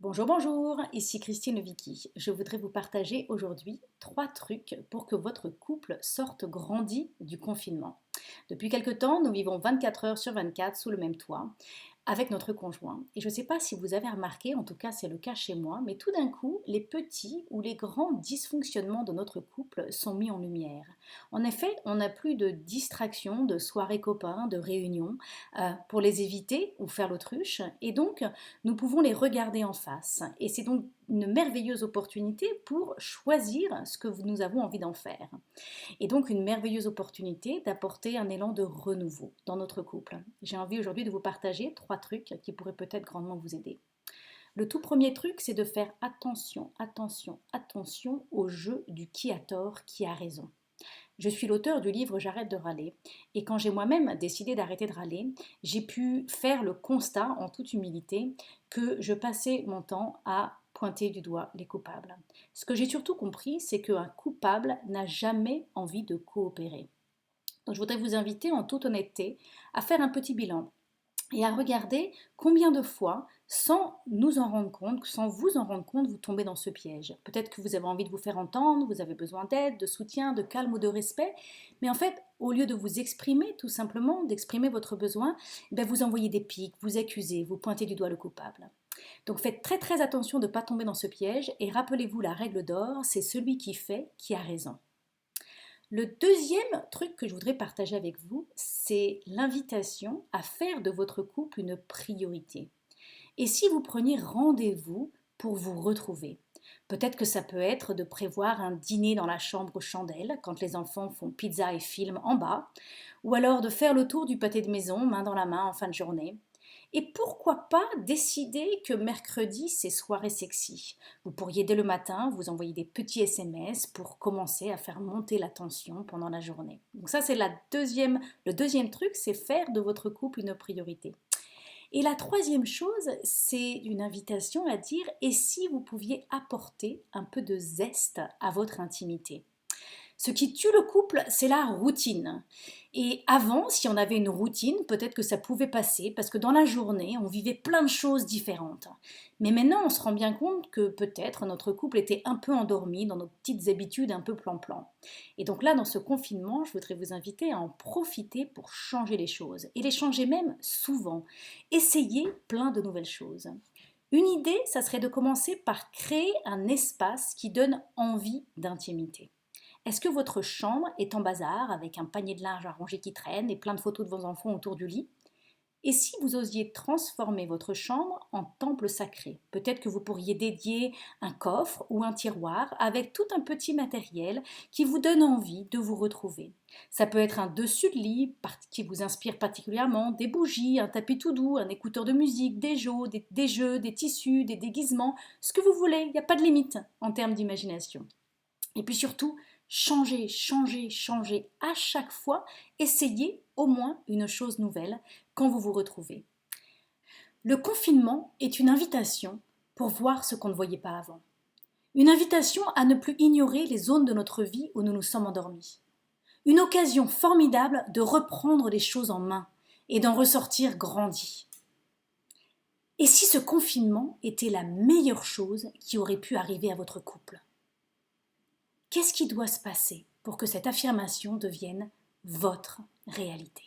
Bonjour, bonjour, ici Christine Vicky. Je voudrais vous partager aujourd'hui 3 trucs pour que votre couple sorte grandi du confinement. Depuis quelque temps, nous vivons 24 heures sur 24 sous le même toit avec notre conjoint. Et je ne sais pas si vous avez remarqué, en tout cas c'est le cas chez moi, mais tout d'un coup, les petits ou les grands dysfonctionnements de notre couple sont mis en lumière. En effet, on n'a plus de distractions, de soirées copains, de réunions pour les éviter ou faire l'autruche. Et donc, nous pouvons les regarder en face. Et c'est donc une merveilleuse opportunité pour choisir ce que nous avons envie d'en faire. Et donc une merveilleuse opportunité d'apporter un élan de renouveau dans notre couple. J'ai envie aujourd'hui de vous partager 3 trucs qui pourraient peut-être grandement vous aider. Le tout premier truc, c'est de faire attention, attention, attention au jeu du qui a tort, qui a raison. Je suis l'auteur du livre J'arrête de râler. Et quand j'ai moi-même décidé d'arrêter de râler, j'ai pu faire le constat, en toute humilité, que je passais mon temps à pointer du doigt les coupables. Ce que j'ai surtout compris, c'est qu'un coupable n'a jamais envie de coopérer. Donc je voudrais vous inviter en toute honnêteté à faire un petit bilan et à regarder combien de fois, sans nous en rendre compte, sans vous en rendre compte, vous tombez dans ce piège. Peut-être que vous avez envie de vous faire entendre, vous avez besoin d'aide, de soutien, de calme ou de respect, mais en fait, au lieu de vous exprimer tout simplement, d'exprimer votre besoin, vous envoyez des piques, vous accusez, vous pointez du doigt le coupable. Donc faites très très attention de ne pas tomber dans ce piège et rappelez-vous la règle d'or, c'est celui qui fait qui a raison. Le deuxième truc que je voudrais partager avec vous, c'est l'invitation à faire de votre couple une priorité. Et si vous preniez rendez-vous pour vous retrouver? Peut-être que ça peut être de prévoir un dîner dans la chambre aux chandelles quand les enfants font pizza et film en bas, ou alors de faire le tour du pâté de maison main dans la main en fin de journée. Et pourquoi pas décider que mercredi, c'est soirée sexy. Vous pourriez dès le matin vous envoyer des petits SMS pour commencer à faire monter la tension pendant la journée. Donc ça, c'est le deuxième truc, c'est faire de votre couple une priorité. Et la troisième chose, c'est une invitation à dire et si vous pouviez apporter un peu de zeste à votre intimité. Ce qui tue le couple, c'est la routine. Et avant, si on avait une routine, peut-être que ça pouvait passer, parce que dans la journée, on vivait plein de choses différentes. Mais maintenant, on se rend bien compte que peut-être notre couple était un peu endormi dans nos petites habitudes un peu plan-plan. Et donc là, dans ce confinement, je voudrais vous inviter à en profiter pour changer les choses. Et les changer même souvent. Essayez plein de nouvelles choses. Une idée, ça serait de commencer par créer un espace qui donne envie d'intimité. Est-ce que votre chambre est en bazar avec un panier de linge à ranger qui traîne et plein de photos de vos enfants autour du lit? Et si vous osiez transformer votre chambre en temple sacré? Peut-être que vous pourriez dédier un coffre ou un tiroir avec tout un petit matériel qui vous donne envie de vous retrouver. Ça peut être un dessus de lit qui vous inspire particulièrement, des bougies, un tapis tout doux, un écouteur de musique, des jeux, des tissus, des déguisements, ce que vous voulez, il n'y a pas de limite en termes d'imagination. Et puis surtout, changez, changez, changez. À chaque fois, essayez au moins une chose nouvelle quand vous vous retrouvez. Le confinement est une invitation pour voir ce qu'on ne voyait pas avant. Une invitation à ne plus ignorer les zones de notre vie où nous nous sommes endormis. Une occasion formidable de reprendre les choses en main et d'en ressortir grandi. Et si ce confinement était la meilleure chose qui aurait pu arriver à votre couple? Qu'est-ce qui doit se passer pour que cette affirmation devienne votre réalité?